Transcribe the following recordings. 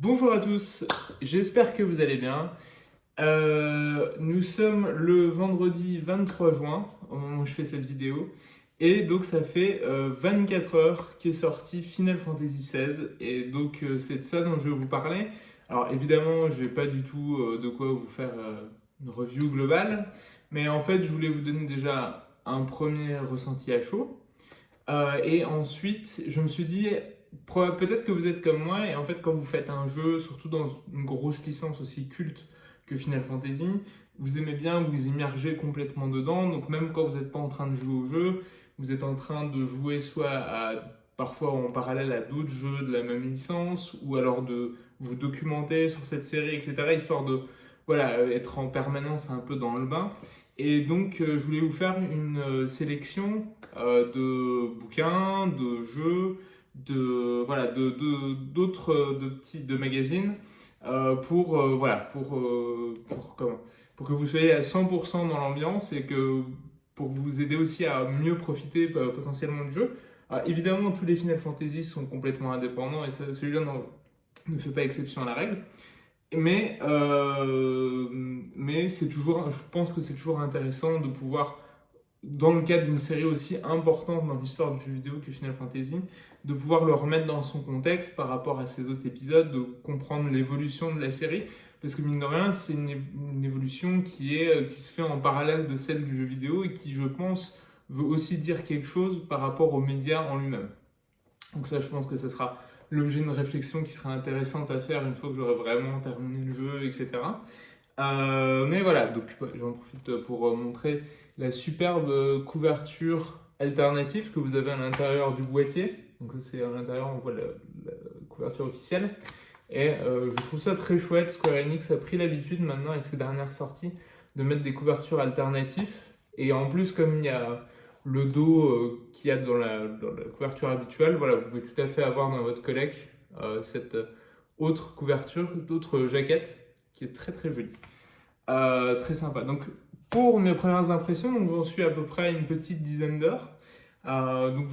Bonjour à tous, j'espère que vous allez bien. Nous sommes le vendredi 23 juin au moment où je fais cette vidéo. Et donc ça fait 24 heures qu'est sorti Final Fantasy XVI. Et donc c'est de ça dont je vais vous parler. Alors évidemment, je n'ai pas du tout de quoi vous faire une review globale. Mais en fait, je voulais vous donner déjà un premier ressenti à chaud. Et ensuite, je me suis dit, peut-être que vous êtes comme moi, et en fait, quand vous faites un jeu, surtout dans une grosse licence aussi culte que Final Fantasy, vous aimez bien vous immerger complètement dedans. Donc, même quand vous n'êtes pas en train de jouer au jeu, vous êtes en train de jouer parfois en parallèle à d'autres jeux de la même licence, ou alors de vous documenter sur cette série, etc., histoire de voilà, être en permanence un peu dans le bain. Et donc, je voulais vous faire une sélection de bouquins, de jeux, d'autres de magazines pour que vous soyez à 100% dans l'ambiance et que pour vous aider aussi à mieux profiter potentiellement du jeu. Alors, évidemment, tous les Final Fantasy sont complètement indépendants et celui-là ne fait pas exception à la règle. Mais c'est toujours, je pense que c'est toujours intéressant de pouvoir, dans le cadre d'une série aussi importante dans l'histoire du jeu vidéo que Final Fantasy, de pouvoir le remettre dans son contexte par rapport à ses autres épisodes, de comprendre l'évolution de la série, parce que mine de rien, c'est une évolution qui se fait en parallèle de celle du jeu vidéo et qui, je pense, veut aussi dire quelque chose par rapport aux médias en lui-même. Donc ça, je pense que ça sera l'objet d'une réflexion qui sera intéressante à faire une fois que j'aurai vraiment terminé le jeu, etc. Mais voilà, donc j'en profite pour montrer la superbe couverture alternative que vous avez à l'intérieur du boîtier. Donc c'est à l'intérieur, on voit la couverture officielle. Et je trouve ça très chouette. Square Enix a pris l'habitude maintenant avec ses dernières sorties de mettre des couvertures alternatives. Et en plus, comme il y a le dos qu'il y a dans la couverture habituelle, voilà, vous pouvez tout à fait avoir dans votre collecte cette autre couverture, d'autres jaquettes qui est très très jolie. Très sympa. Donc, pour mes premières impressions, donc j'en suis à peu près à une petite dizaine d'heures. Donc,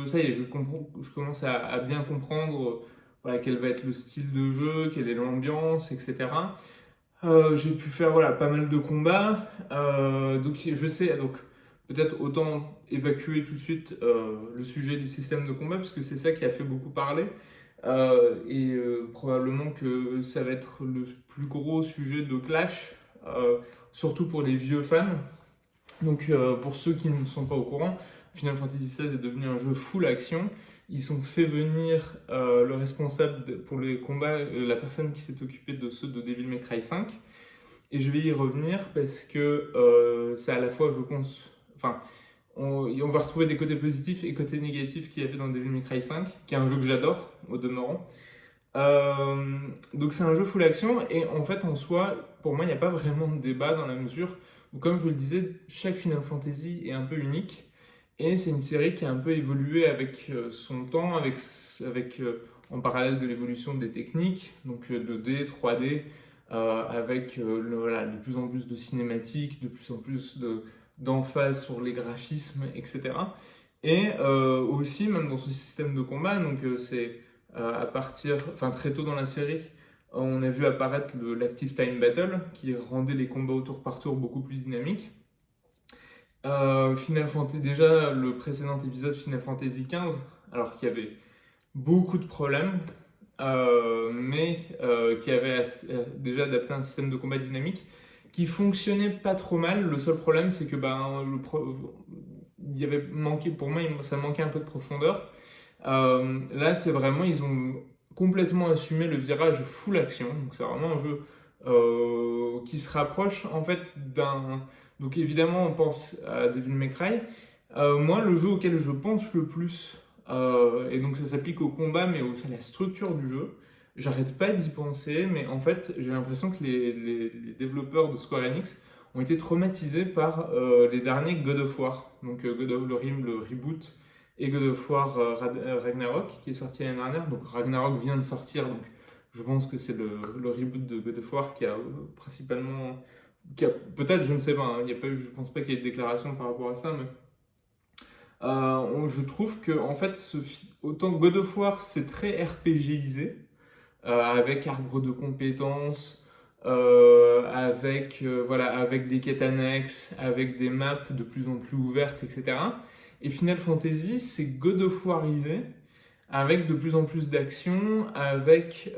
ça y est, je commence à bien comprendre voilà, quel va être le style de jeu, quelle est l'ambiance, etc. J'ai pu faire voilà, pas mal de combats. Donc, je sais, donc peut-être autant évacuer tout de suite le sujet du système de combat, parce que c'est ça qui a fait beaucoup parler. Probablement que ça va être le plus gros sujet de clash, surtout pour les vieux fans. Donc pour ceux qui ne sont pas au courant, Final Fantasy XVI est devenu un jeu full action. Ils ont fait venir le responsable pour les combats, la personne qui s'est occupée de ceux de Devil May Cry 5. Et je vais y revenir parce que c'est à la fois, je pense, enfin, on va retrouver des côtés positifs et côtés négatifs qu'il y avait dans Devil May Cry 5, qui est un jeu que j'adore, au demeurant. Donc c'est un jeu full action et en fait en soi, pour moi, il n'y a pas vraiment de débat dans la mesure où, comme je vous le disais, chaque Final Fantasy est un peu unique et c'est une série qui a un peu évolué avec son temps, en parallèle de l'évolution des techniques, donc 2D, 3D, avec voilà, de plus en plus de cinématiques, de plus en plus d'emphase sur les graphismes, etc. Et aussi, même dans ce système de combat, donc c'est enfin très tôt dans la série, on a vu apparaître l'Active Time Battle qui rendait les combats au tour par tour beaucoup plus dynamiques. Final Fantasy, déjà le précédent épisode Final Fantasy XV, alors qu'il y avait beaucoup de problèmes, mais qui avait déjà adapté un système de combat dynamique qui fonctionnait pas trop mal. Le seul problème, c'est que il y avait manqué, pour moi, ça manquait un peu de profondeur. Là, c'est vraiment, ils ont complètement assumé le virage full action. Donc, c'est vraiment un jeu qui se rapproche en fait d'un. Donc, évidemment, on pense à Devil May Cry. Moi, le jeu auquel je pense le plus, et donc ça s'applique au combat, mais aussi à la structure du jeu, j'arrête pas d'y penser, mais en fait, j'ai l'impression que les développeurs de Square Enix ont été traumatisés par les derniers God of War. Donc, le reboot et God of War Ragnarok qui est sorti l'année dernière. Donc Ragnarok vient de sortir, donc je pense que c'est le reboot de God of War qui a principalement, peut-être, je ne sais pas, hein, il y a pas eu, je pense pas qu'il y ait de déclaration par rapport à ça, mais je trouve que en fait, autant God of War c'est très RPGisé, avec arbre de compétences, avec des quêtes annexes, avec des maps de plus en plus ouvertes, etc. Et Final Fantasy, c'est God of Warisé, avec de plus en plus d'action, avec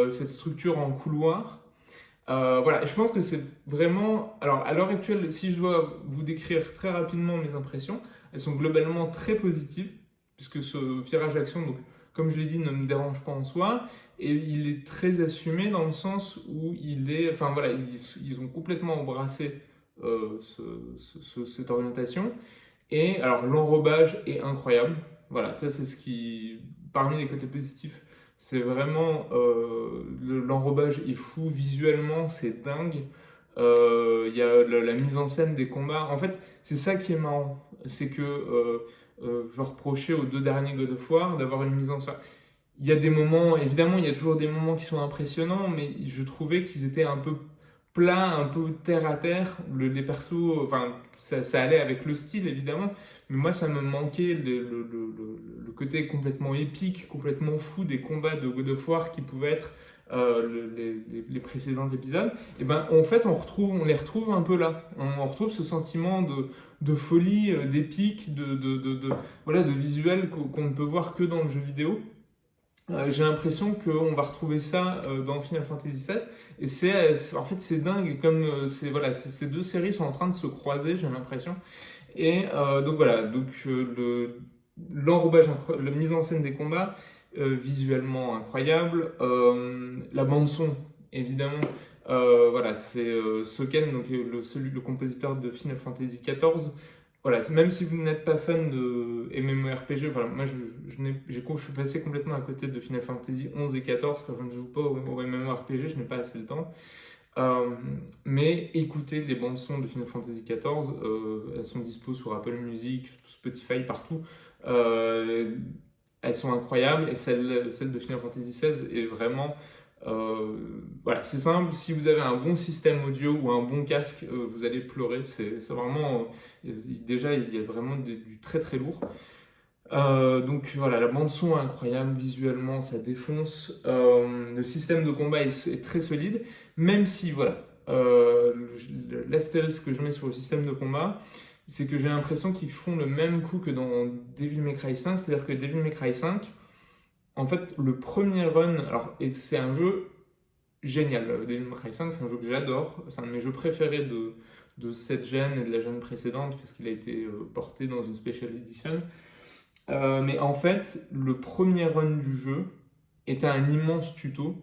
cette structure en couloir. Voilà, je pense que c'est vraiment. Alors, à l'heure actuelle, si je dois vous décrire très rapidement mes impressions, elles sont globalement très positives, puisque ce virage action, donc, comme je l'ai dit, ne me dérange pas en soi, et il est très assumé dans le sens où il est. Enfin, voilà, ils ont complètement embrassé cette orientation. Et alors, l'enrobage est incroyable. Voilà, ça, c'est ce qui. Parmi les côtés positifs, c'est vraiment. L'enrobage est fou, visuellement, c'est dingue. Il y a la mise en scène des combats. En fait, c'est ça qui est marrant. C'est que je reprochais aux deux derniers God of War d'avoir une mise en scène. Il y a des moments, évidemment, il y a toujours des moments qui sont impressionnants, mais je trouvais qu'ils étaient un peu plats, un peu terre à terre. Les persos, enfin, ça allait avec le style, évidemment, mais moi, ça me manquait le côté complètement épique, complètement fou des combats de God of War qui pouvaient être les précédents épisodes. Et ben, en fait, on les retrouve un peu là. On retrouve ce sentiment de folie, d'épique, voilà, de visuel qu'on ne peut voir que dans le jeu vidéo. J'ai l'impression qu'on va retrouver ça dans Final Fantasy XVI. Et en fait, c'est dingue, comme voilà, ces deux séries sont en train de se croiser, j'ai l'impression. Et donc voilà, l'enrobage, la mise en scène des combats, visuellement incroyable. La bande-son, évidemment. Voilà, c'est Soken, donc le compositeur de Final Fantasy XIV. Voilà, même si vous n'êtes pas fan de MMORPG, voilà, moi je suis passé complètement à côté de Final Fantasy 11 et 14 quand je ne joue pas au MMORPG, je n'ai pas assez de temps. Euh, mais écoutez les bandes son de Final Fantasy XIV, elles sont dispo sur Apple Music, Spotify, partout. Euh, Elles sont incroyables et celle de Final Fantasy XVI est vraiment. Voilà, c'est simple, si vous avez un bon système audio ou un bon casque, vous allez pleurer. C'est vraiment. Déjà, il y a vraiment du très très lourd. Donc voilà, la bande son est incroyable, visuellement ça défonce. Le système de combat est très solide, même si voilà, l'astérisque que je mets sur le système de combat, c'est que j'ai l'impression qu'ils font le même coup que dans Devil May Cry 5, c'est-à-dire que Devil May Cry 5, en fait, le premier run, alors, et c'est un jeu génial, Devil May Cry 5, c'est un jeu que j'adore, c'est un de mes jeux préférés de cette gêne et de la gêne précédente, puisqu'il a été porté dans une special edition. Mais en fait, le premier run du jeu était un immense tuto.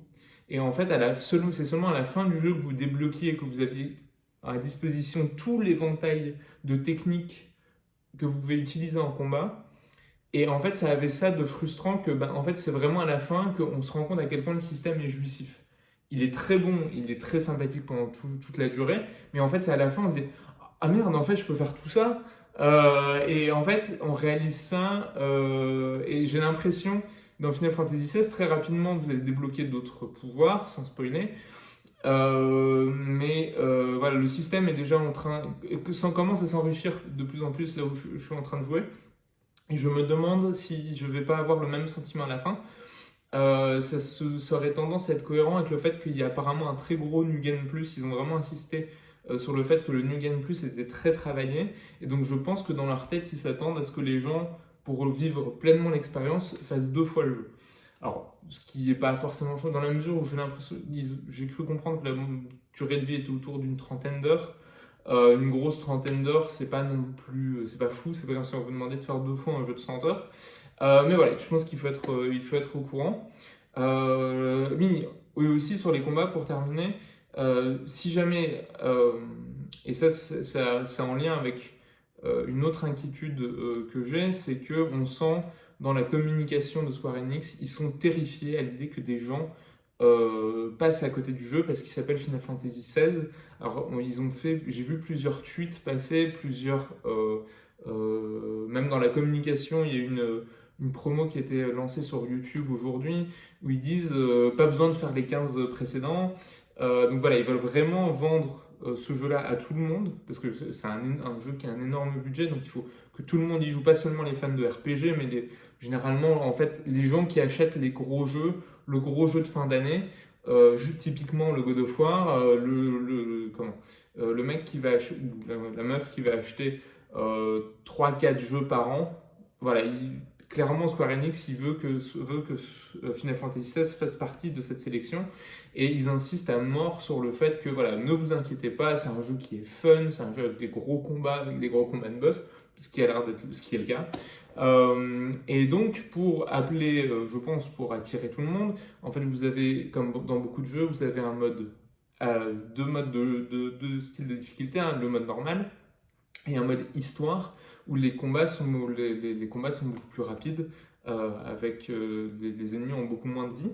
Et en fait, c'est seulement à la fin du jeu que vous débloquiez et que vous aviez à disposition tout l'éventail de techniques que vous pouvez utiliser en combat. Et en fait, ça avait ça de frustrant que en fait, c'est vraiment à la fin qu'on se rend compte à quel point le système est jouissif. Il est très bon, il est très sympathique pendant toute la durée, mais en fait, c'est à la fin, on se dit ah merde, en fait, je peux faire tout ça. Et en fait, on réalise ça, et j'ai l'impression, dans Final Fantasy XVI, très rapidement, vous allez débloquer d'autres pouvoirs, sans spoiler. Voilà, le système est déjà en train, commence à s'enrichir de plus en plus là où je suis en train de jouer. Et je me demande si je vais pas avoir le même sentiment à la fin. Ça aurait tendance à être cohérent avec le fait qu'il y a apparemment un très gros New Game Plus. Ils ont vraiment insisté sur le fait que le New Game Plus était très travaillé. Et donc je pense que dans leur tête, ils s'attendent à ce que les gens, pour vivre pleinement l'expérience, fassent 2 fois le jeu. Alors, ce qui n'est pas forcément chaud dans la mesure où j'ai cru comprendre que la durée de vie était autour d'une trentaine d'heures. Une grosse trentaine d'heures, c'est pas non plus, c'est pas fou, c'est pas comme si on vous demandait de faire 2 fois un jeu de 100 heures. Mais voilà, je pense il faut être au courant. Oui, oui, aussi sur les combats, pour terminer, si jamais, et c'est en lien avec une autre inquiétude que j'ai, c'est qu'on sent dans la communication de Square Enix, ils sont terrifiés à l'idée que des gens passent à côté du jeu parce qu'il s'appelle Final Fantasy XVI. Alors, j'ai vu plusieurs tweets passer, même dans la communication, il y a une promo qui a été lancée sur YouTube aujourd'hui où ils disent pas besoin de faire les 15 précédents. Donc voilà, ils veulent vraiment vendre ce jeu-là à tout le monde parce que c'est un jeu qui a un énorme budget, donc il faut que tout le monde y joue, pas seulement les fans de RPG, mais généralement, en fait, les gens qui achètent les gros jeux le gros jeu de fin d'année. Typiquement le God of War, le mec qui va acheter, ou la meuf qui va acheter 3-4 jeux par an, voilà, clairement Square Enix veut que Final Fantasy XVI fasse partie de cette sélection, et ils insistent à mort sur le fait que voilà, ne vous inquiétez pas, c'est un jeu qui est fun, c'est un jeu avec des gros combats, de boss, ce qui a l'air d'être ce qui est le cas. Et donc pour appeler, je pense pour attirer tout le monde, en fait vous avez, comme dans beaucoup de jeux, vous avez un mode, deux modes de style de difficulté, hein, le mode normal et un mode histoire où les combats sont, les combats sont beaucoup plus rapides, avec les ennemis ont beaucoup moins de vie.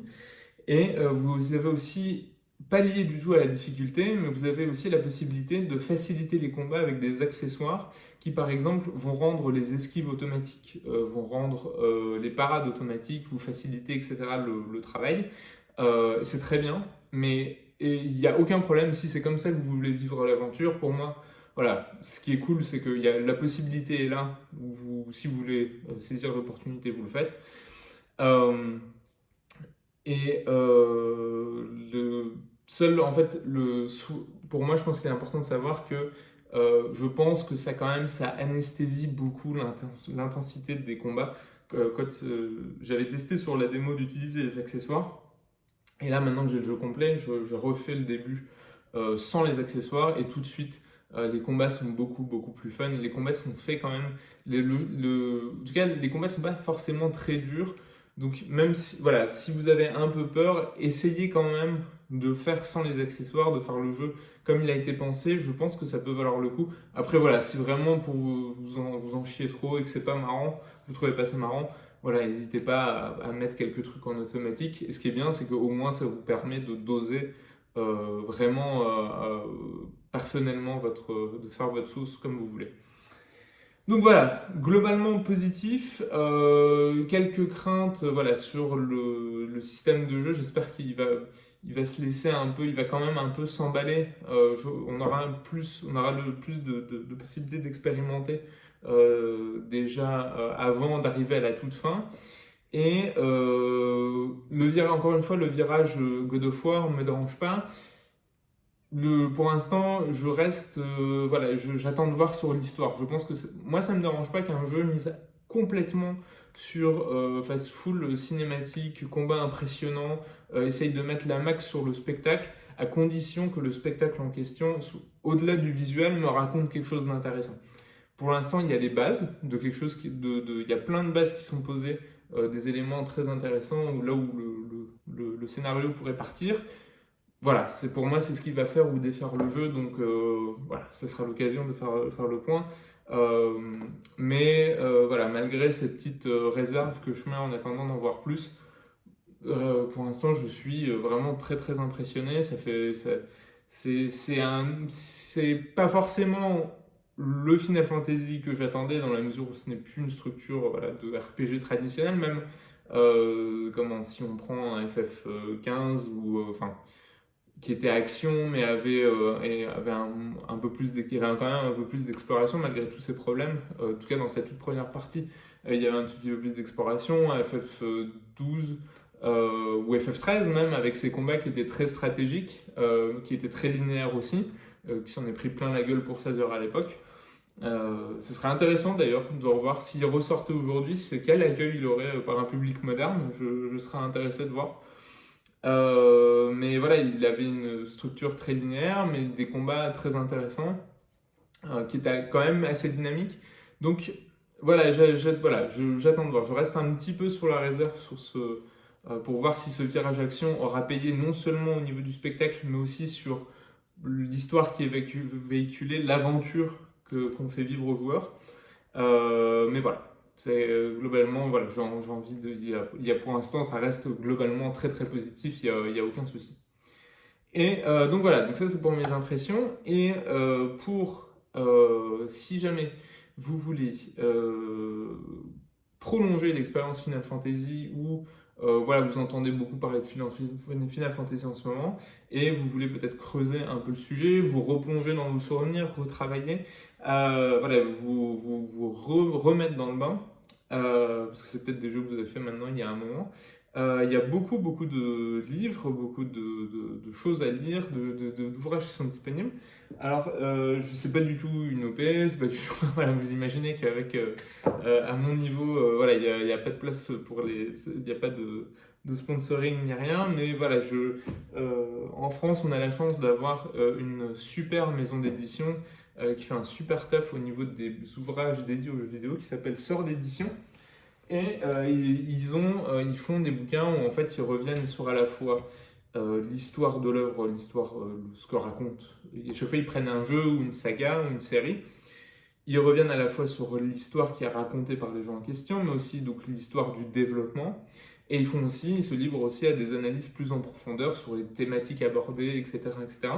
Et vous avez aussi, pas lié du tout à la difficulté, mais vous avez aussi la possibilité de faciliter les combats avec des accessoires qui, par exemple, vont rendre les esquives automatiques, vont rendre les parades automatiques, vous faciliter, etc., le travail. C'est très bien, mais il n'y a aucun problème si c'est comme ça que vous voulez vivre l'aventure. Pour moi, voilà, ce qui est cool, c'est que la possibilité est là, si vous voulez saisir l'opportunité, vous le faites. Euh, le seul, en fait, pour moi, je pense qu'il est important de savoir que je pense que ça anesthésie beaucoup l'intensité des combats. Quand j'avais testé sur la démo d'utiliser les accessoires, et là, maintenant que j'ai le jeu complet, je refais le début sans les accessoires, et tout de suite, les combats sont beaucoup, beaucoup plus fun. Les combats sont faits quand même. En tout cas, les combats sont pas forcément très durs. Donc, même si, voilà, si vous avez un peu peur, essayez quand même de faire sans les accessoires, de faire le jeu comme il a été pensé. Je pense que ça peut valoir le coup. Après, voilà, si vraiment pour vous en chiez trop et que c'est pas marrant, vous trouvez pas ça marrant, voilà, n'hésitez pas à mettre quelques trucs en automatique. Et ce qui est bien, c'est qu'au moins ça vous permet de doser vraiment personnellement de faire votre sauce comme vous voulez. Donc voilà, globalement positif. Quelques craintes voilà, sur le système de jeu. J'espère il va se laisser un peu, il va quand même un peu s'emballer. On aura le plus de possibilités d'expérimenter déjà avant d'arriver à la toute fin. Et encore une fois, le virage God of War ne me dérange pas. Pour l'instant, je reste, voilà, j'attends de voir sur l'histoire. Je pense que moi, ça me dérange pas qu'un jeu mise complètement sur fasse full cinématique, combat impressionnant, essaye de mettre la max sur le spectacle, à condition que le spectacle en question, au-delà du visuel, me raconte quelque chose d'intéressant. Pour l'instant, il y a des bases de quelque chose il y a plein de bases qui sont posées, des éléments très intéressants là où le scénario pourrait partir. Voilà, pour moi, c'est ce qui va faire ou défaire le jeu, donc voilà, ce sera l'occasion de faire le point. Euh, mais voilà, malgré ces petites réserves que je mets en attendant d'en voir plus, pour l'instant, je suis vraiment très très impressionné. C'est pas forcément le Final Fantasy que j'attendais dans la mesure où ce n'est plus une structure voilà, de RPG traditionnelle, même si on prend un FF15 ou enfin qui était action, mais avait un peu plus qui avait quand même un peu plus d'exploration malgré tous ces problèmes. En tout cas, dans cette toute première partie, il y avait un tout petit peu plus d'exploration. FF12 ou FF13 même, avec ses combats qui étaient très stratégiques, qui étaient très linéaires aussi, qui s'en est pris plein la gueule pour ça à l'époque. Ce serait intéressant d'ailleurs de revoir s'il ressortait aujourd'hui, c'est quel accueil il aurait par un public moderne. Je serais intéressé de voir. Mais voilà, il avait une structure très linéaire, mais des combats très intéressants, qui étaient quand même assez dynamiques. Donc voilà, j'attends de voir. Je reste un petit peu sur la réserve pour voir si ce virage action aura payé non seulement au niveau du spectacle, mais aussi sur l'histoire qui est véhiculée, l'aventure qu'on fait vivre aux joueurs. Mais voilà. Globalement, voilà, j'ai envie de. Pour l'instant, ça reste globalement très très positif, il y a aucun souci. Et donc voilà, donc ça c'est pour mes impressions. Et si jamais vous voulez prolonger l'expérience Final Fantasy ou voilà, vous entendez beaucoup parler de Final Fantasy en ce moment et vous voulez peut-être creuser un peu le sujet, vous replonger dans vos souvenirs, retravailler, voilà, vous remettre dans le bain, parce que c'est peut-être des jeux que vous avez fait maintenant il y a un moment. Il y a beaucoup, beaucoup de livres, beaucoup de choses à lire, d'ouvrages qui sont disponibles. Alors, je ne sais pas du tout une OP, c'est pas du tout- voilà, vous imaginez qu'avec, à mon niveau, voilà, il y a pas de place pour il n'y a pas de sponsoring ni rien, mais voilà, en France, on a la chance d'avoir une super maison d'édition qui fait un super taf au niveau des ouvrages dédiés aux jeux vidéo qui s'appelle Sœur d'édition. Et ils font des bouquins où en fait ils reviennent sur à la fois l'histoire de l'œuvre, l'histoire, ce que raconte. Et chaque fois ils prennent un jeu ou une saga ou une série. Ils reviennent à la fois sur l'histoire qui est racontée par les gens en question, mais aussi donc l'histoire du développement. Et ils se livrent aussi à des analyses plus en profondeur sur les thématiques abordées, etc., etc.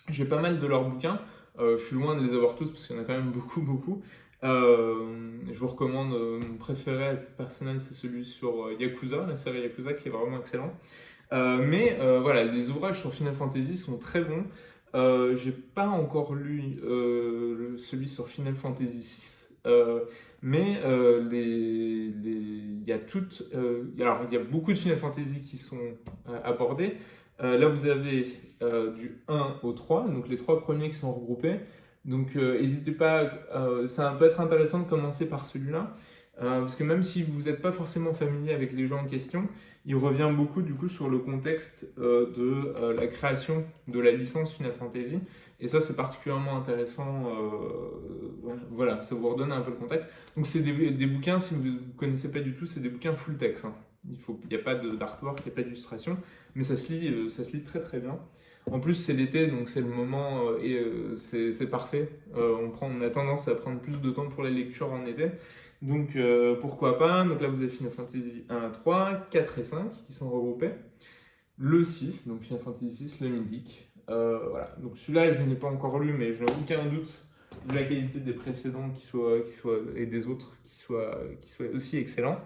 J'ai pas mal de leurs bouquins. Je suis loin de les avoir tous parce qu'il y en a quand même beaucoup, beaucoup. Je vous recommande, mon préféré à titre personnel, c'est celui sur Yakuza, la série Yakuza, qui est vraiment excellent. Voilà, les ouvrages sur Final Fantasy sont très bons. J'ai pas encore lu celui sur Final Fantasy VI, il y a alors il y a beaucoup de Final Fantasy qui sont abordés. Là, vous avez du 1 au 3, donc les trois premiers qui sont regroupés. Donc, n'hésitez pas, ça peut être intéressant de commencer par celui-là, parce que même si vous n'êtes pas forcément familier avec les gens en question, il revient beaucoup du coup sur le contexte de la création de la licence Final Fantasy. Et ça, c'est particulièrement intéressant. Voilà, ça vous redonne un peu le contexte. Donc, c'est des bouquins, si vous ne connaissez pas du tout, c'est des bouquins full text, hein. Il n'y a pas d'artwork, il n'y a pas d'illustration, mais ça se lit très très bien. En plus, c'est l'été, donc c'est le moment et c'est parfait. On a tendance à prendre plus de temps pour les lectures en été. Donc pourquoi pas. Donc là, vous avez Final Fantasy 1 à 3, 4 et 5 qui sont regroupés. Le 6, donc Final Fantasy 6, le mythique. Voilà. Donc celui-là, je ne l'ai pas encore lu, mais je n'ai aucun doute de la qualité des précédents et des autres qui soient aussi excellents.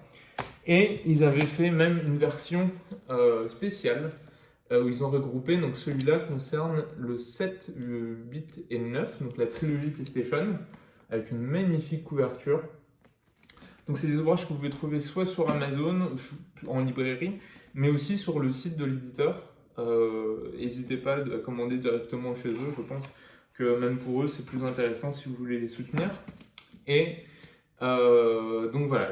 Et ils avaient fait même une version spéciale où ils ont regroupé, donc celui-là concerne le 7, le 8 et le 9, donc la trilogie PlayStation, avec une magnifique couverture. Donc c'est des ouvrages que vous pouvez trouver soit sur Amazon, en librairie, mais aussi sur le site de l'éditeur. N'hésitez pas à commander directement chez eux, je pense que même pour eux c'est plus intéressant si vous voulez les soutenir. Et donc voilà,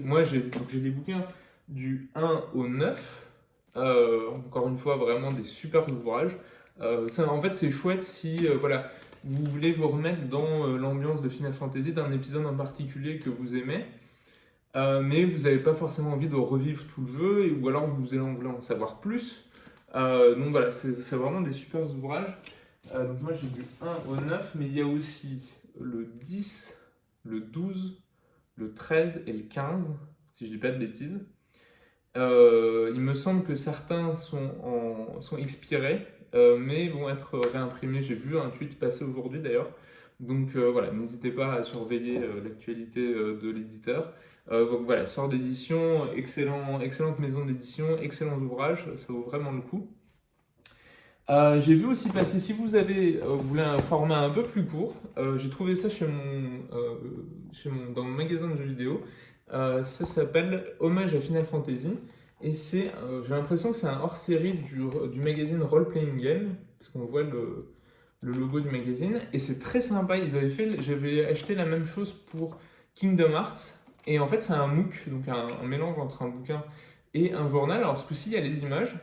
moi j'ai des bouquins du 1 au 9. Encore une fois, vraiment des super ouvrages. En fait, c'est chouette si voilà, vous voulez vous remettre dans l'ambiance de Final Fantasy, d'un épisode en particulier que vous aimez, mais vous n'avez pas forcément envie de revivre tout le jeu, ou alors vous voulez en savoir plus. Donc voilà, c'est vraiment des super ouvrages. Donc moi j'ai du 1 au 9, mais il y a aussi le 10, le 12, le 13 et le 15, si je dis pas de bêtises. Il me semble que certains sont expirés, mais vont être réimprimés. J'ai vu un tweet passer aujourd'hui d'ailleurs. Donc voilà, n'hésitez pas à surveiller l'actualité de l'éditeur. Donc voilà, sort d'édition, excellente maison d'édition, excellent ouvrage, ça vaut vraiment le coup. J'ai vu aussi passer, si vous voulez un format un peu plus court, j'ai trouvé ça dans mon magasin de jeux vidéo. Ça s'appelle Hommage à Final Fantasy. Et j'ai l'impression que c'est un hors-série du magazine Role Playing Game, parce qu'on voit le logo du magazine. Et c'est très sympa. J'avais acheté la même chose pour Kingdom Hearts. Et en fait, c'est un MOOC, donc un mélange entre un bouquin et un journal. Alors, ce coup-ci, il y a les images.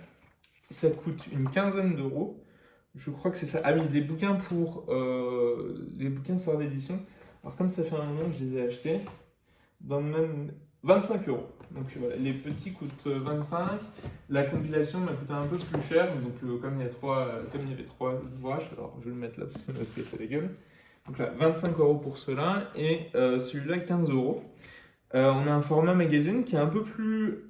Ça coûte une quinzaine d'euros. Je crois que c'est ça. Ah oui, les bouquins sortent d'édition. Alors comme ça fait un moment que je les ai achetés, dans le même 25 euros. Donc voilà, les petits coûtent 25. La compilation m'a coûté un peu plus cher. Donc comme il y avait trois ouvrages, alors je vais le mettre là parce que sinon c'est la gueule. Donc là, 25 euros pour cela et celui-là 15 euros. On a un format magazine qui est un peu plus,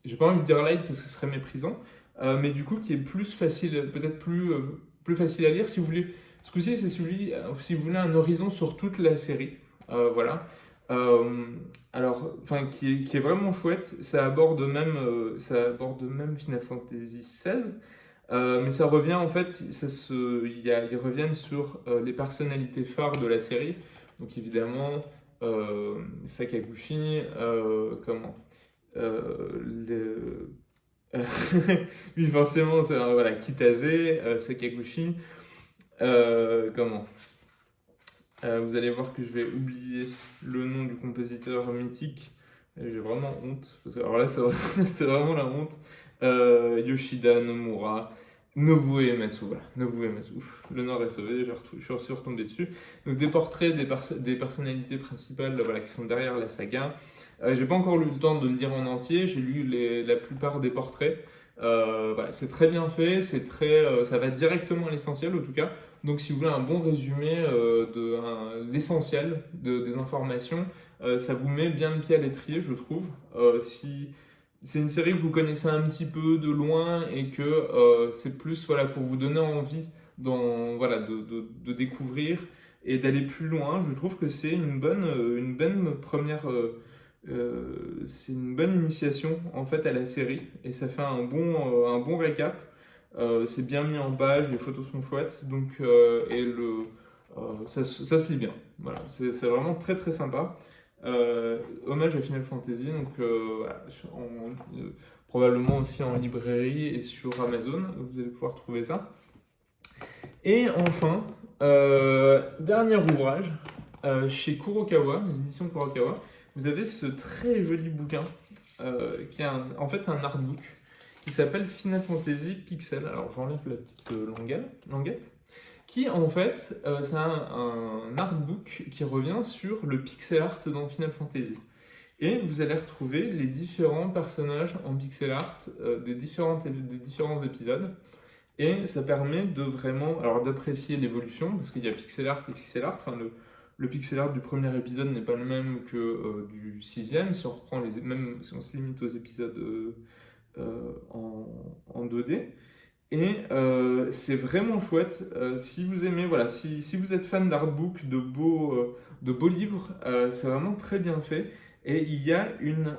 j'ai pas envie de dire light parce que ce serait méprisant, mais du coup qui est plus facile, peut-être plus facile à lire si vous voulez. Ce coup-ci, c'est celui, si vous voulez un horizon sur toute la série, voilà. Euh, alors, enfin, qui est vraiment chouette. Ça aborde même Final Fantasy XVI. Mais ça revient en fait, ils reviennent sur les personnalités phares de la série. Donc évidemment, Sakaguchi, comment le... oui, forcément, c'est voilà, Kitase, Sakaguchi, comment vous allez voir que je vais oublier le nom du compositeur mythique. J'ai vraiment honte. Parce que, alors là, c'est vraiment la honte. Yoshida, Nomura, Nobuo Uematsu. Voilà, Nobuo Uematsu. Ouf, le Nord est sauvé, je suis retombé dessus. Donc des portraits des personnalités principales voilà, qui sont derrière la saga. J'ai pas encore eu le temps de le lire en entier, j'ai lu la plupart des portraits. Voilà, c'est très bien fait, ça va directement à l'essentiel en tout cas. Donc si vous voulez un bon résumé de l'essentiel des informations, ça vous met bien le pied à l'étrier, je trouve. Si c'est une série que vous connaissez un petit peu de loin et que c'est plus voilà, pour vous donner envie voilà, de découvrir et d'aller plus loin, je trouve que c'est une bonne première... c'est une bonne initiation en fait à la série et ça fait un bon récap. C'est bien mis en page, les photos sont chouettes, donc ça se lit bien. Voilà, c'est vraiment très très sympa. Hommage à Final Fantasy, donc voilà, probablement aussi en librairie et sur Amazon, vous allez pouvoir trouver ça. Et enfin, dernier ouvrage, chez Kurokawa, les éditions Kurokawa, vous avez ce très joli bouquin qui est en fait un artbook qui s'appelle Final Fantasy Pixel. Alors j'enlève la petite languette. Qui en fait, c'est un artbook qui revient sur le pixel art dans Final Fantasy. Et vous allez retrouver les différents personnages en pixel art des différents épisodes. Et ça permet de vraiment, alors d'apprécier l'évolution, parce qu'il y a pixel art et pixel art. Enfin, le pixel art du premier épisode n'est pas le même que du sixième, si on reprend même si on se limite aux épisodes en 2D. Et c'est vraiment chouette. Si vous aimez, voilà, si vous êtes fan d'artbook, de beaux livres, c'est vraiment très bien fait. Et il y a une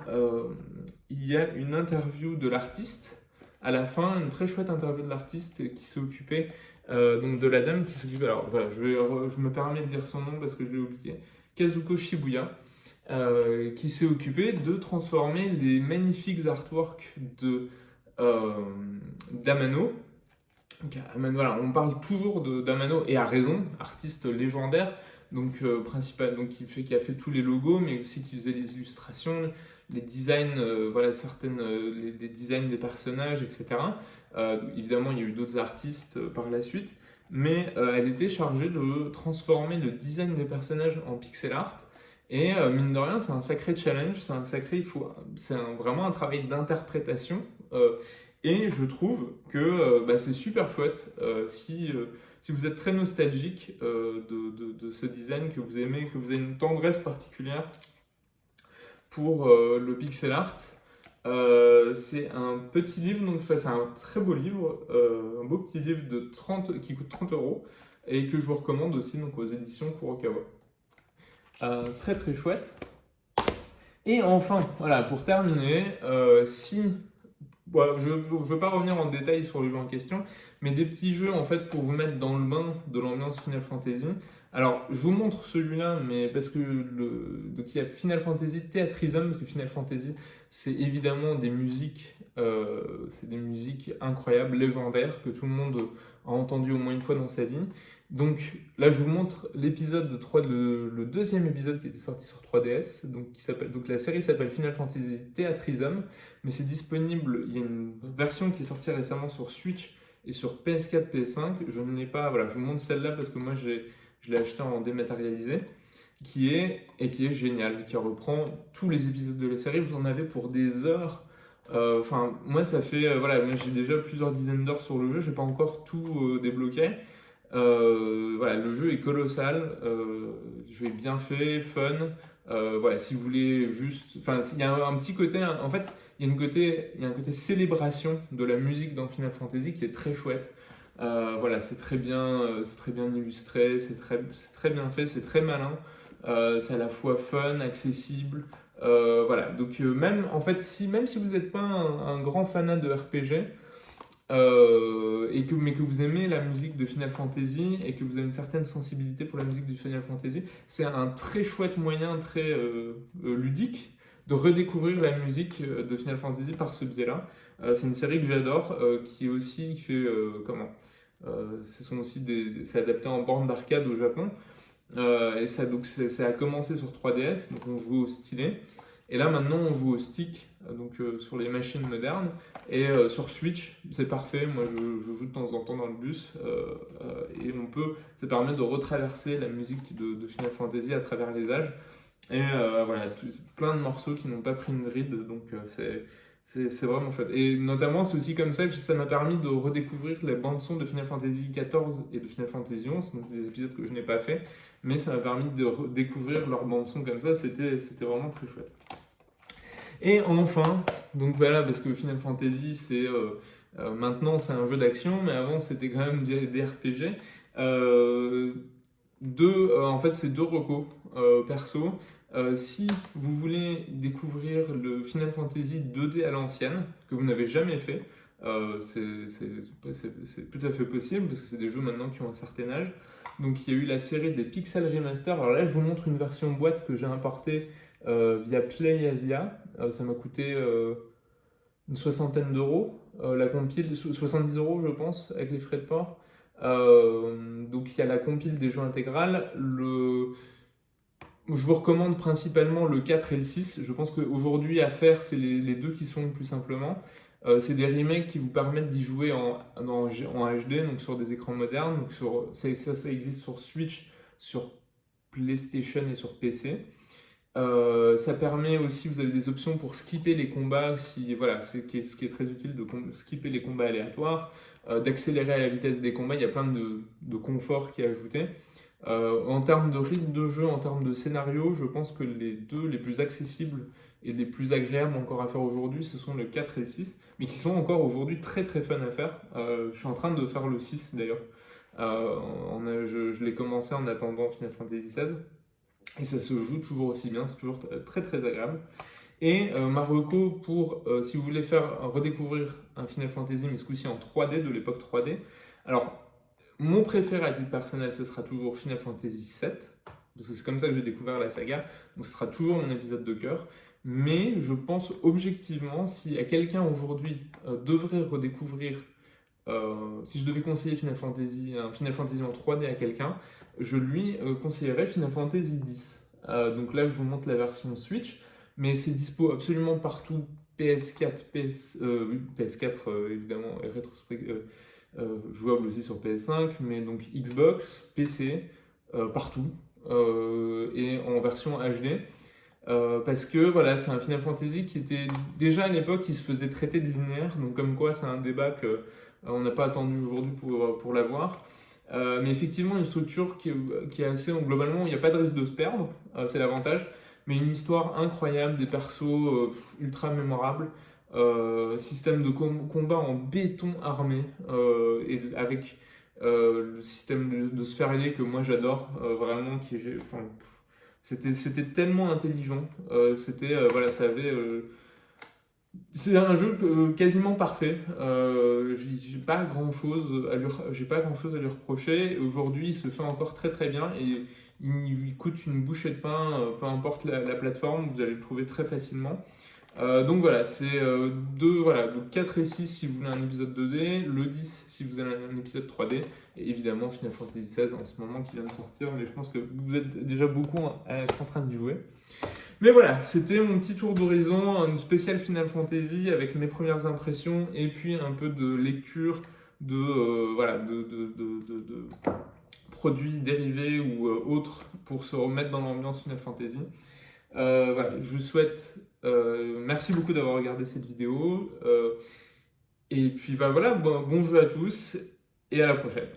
interview de l'artiste à la fin, une très chouette interview de l'artiste qui s'est occupé, donc de la dame qui s'occupait. Alors voilà, je me permets de lire son nom parce que je l'ai oublié. Kazuko Shibuya, qui s'est occupé de transformer les magnifiques artworks d'Amano. Donc, voilà, on parle toujours d'Amano et à raison, artiste légendaire, donc qui a fait tous les logos, mais aussi qui faisait les illustrations, les designs, voilà les designs des personnages, etc. Évidemment, il y a eu d'autres artistes par la suite, mais elle était chargée de transformer le design des personnages en pixel art. Et mine de rien, c'est un sacré challenge, vraiment un travail d'interprétation. Et je trouve que c'est super chouette si vous êtes très nostalgique de ce design, que vous aimez, que vous avez une tendresse particulière pour le pixel art. C'est un petit livre, donc c'est un très beau livre, un beau petit livre qui coûte 30 euros et que je vous recommande aussi donc, aux éditions Kurokawa. Très très chouette. Et enfin, voilà, pour terminer, je ne veux pas revenir en détail sur le jeu en question, mais des petits jeux en fait pour vous mettre dans le bain de l'ambiance Final Fantasy. Alors, je vous montre celui-là, mais parce que donc il y a Final Fantasy Theatrhythm, parce que Final Fantasy, c'est évidemment c'est des musiques incroyables, légendaires, que tout le monde a entendu au moins une fois dans sa vie. Donc là, je vous montre le deuxième épisode qui était sorti sur 3DS, donc la série s'appelle Final Fantasy Theatrhythm, mais c'est disponible, il y a une version qui est sortie récemment sur Switch et sur PS4, PS5. Je ne l'ai pas, voilà, je vous montre celle-là parce que moi je l'ai acheté en dématérialisé, qui est génial, qui reprend tous les épisodes de la série. Vous en avez pour des heures. Enfin, moi ça fait, voilà, moi j'ai déjà plusieurs dizaines d'heures sur le jeu, j'ai pas encore tout débloqué. Voilà, le jeu est colossal, le jeu est bien fait, fun. Voilà, si vous voulez juste, enfin, il y a un petit côté, en fait, il y a un côté célébration de la musique dans Final Fantasy qui est très chouette. Voilà, c'est très bien illustré, c'est très bien fait, c'est très malin. C'est à la fois fun, accessible. Voilà, donc même en fait, même si vous n'êtes pas un grand fanat de RPG, mais que vous aimez la musique de Final Fantasy et que vous avez une certaine sensibilité pour la musique de Final Fantasy, c'est un très chouette moyen, très ludique, de redécouvrir la musique de Final Fantasy par ce biais-là. C'est une série que j'adore, qui est aussi qui fait ce sont aussi c'est adapté en borne d'arcade au Japon. Et ça, donc, ça a commencé sur 3DS, donc on jouait au stylet. Et là, maintenant, on joue au stick, sur les machines modernes. Et sur Switch, c'est parfait. Moi, je joue de temps en temps dans le bus. Et ça permet de retraverser la musique de Final Fantasy à travers les âges. Et voilà, plein de morceaux qui n'ont pas pris une ride. Donc, c'est vraiment chouette. Et notamment, c'est aussi comme ça que ça m'a permis de redécouvrir les bandes-son de Final Fantasy XIV et de Final Fantasy XI, donc des épisodes que je n'ai pas fait, mais ça m'a permis de redécouvrir leurs bandes-son comme ça, c'était vraiment très chouette. Et enfin, donc voilà, parce que Final Fantasy, maintenant c'est un jeu d'action, mais avant c'était quand même des RPG. En fait, c'est deux recos perso. Si vous voulez découvrir le Final Fantasy 2D à l'ancienne, que vous n'avez jamais fait, c'est tout à fait possible, parce que c'est des jeux maintenant qui ont un certain âge. Donc il y a eu la série des Pixel Remaster. Alors là, je vous montre une version boîte que j'ai importée via PlayAsia. Ça m'a coûté une soixantaine d'euros. La compile, 70 euros, je pense, avec les frais de port. Donc il y a la compile des jeux intégrales. Je vous recommande principalement le 4 et le 6. Je pense qu'aujourd'hui, à faire, c'est les deux qui sont le plus simplement. C'est des remakes qui vous permettent d'y jouer en HD, donc sur des écrans modernes. Donc ça existe sur Switch, sur PlayStation et sur PC. Ça permet aussi, vous avez des options pour skipper les combats, voilà, ce qui est très utile de skipper les combats aléatoires, d'accélérer à la vitesse des combats, il y a plein de confort qui est ajouté. En termes de rythme de jeu, en termes de scénario, je pense que les deux les plus accessibles et les plus agréables encore à faire aujourd'hui, ce sont le 4 et le 6, mais qui sont encore aujourd'hui très très fun à faire. Je suis en train de faire le 6 d'ailleurs. Je l'ai commencé en attendant Final Fantasy XVI. Et ça se joue toujours aussi bien, c'est toujours très très agréable. Et Marocco, si vous voulez redécouvrir un Final Fantasy, mais ce coup-ci en 3D, de l'époque 3D. Alors, mon préféré à titre personnel, ce sera toujours Final Fantasy VII, parce que c'est comme ça que j'ai découvert la saga, donc ce sera toujours mon épisode de cœur. Mais je pense objectivement, si à quelqu'un aujourd'hui devrait redécouvrir, si je devais conseiller un Final Fantasy en 3D à quelqu'un, je lui conseillerais Final Fantasy X. Donc là, je vous montre la version Switch, mais c'est dispo absolument partout, PS4, PS4 évidemment, jouable aussi sur PS5, mais donc Xbox, PC, partout, et en version HD. Parce que voilà, c'est un Final Fantasy qui était déjà à l'époque, il se faisait traiter de linéaire, donc comme quoi c'est un débat que on n'a pas attendu aujourd'hui pour l'avoir. Mais effectivement, une structure qui est assez globalement, il n'y a pas de risque de se perdre, c'est l'avantage, mais une histoire incroyable, des persos ultra mémorables, système de combat en béton armé, et avec le système de sphère ailée que moi j'adore, vraiment, enfin, c'était tellement intelligent, voilà, ça avait. C'est un jeu quasiment parfait. J'ai pas grand chose à lui reprocher. Aujourd'hui, il se fait encore très très bien et il coûte une bouchée de pain, peu importe la plateforme, vous allez le trouver très facilement. Donc voilà, c'est donc 4 et 6 si vous voulez un épisode 2D, le 10 si vous avez un épisode 3D, et évidemment Final Fantasy XVI en ce moment qui vient de sortir, mais je pense que vous êtes déjà beaucoup à être en train d'y jouer. Mais voilà, c'était mon petit tour d'horizon, une spéciale Final Fantasy avec mes premières impressions et puis un peu de lecture de produits dérivés ou autres pour se remettre dans l'ambiance Final Fantasy. Voilà, je vous souhaite merci beaucoup d'avoir regardé cette vidéo et puis voilà, bon jeu à tous et à la prochaine.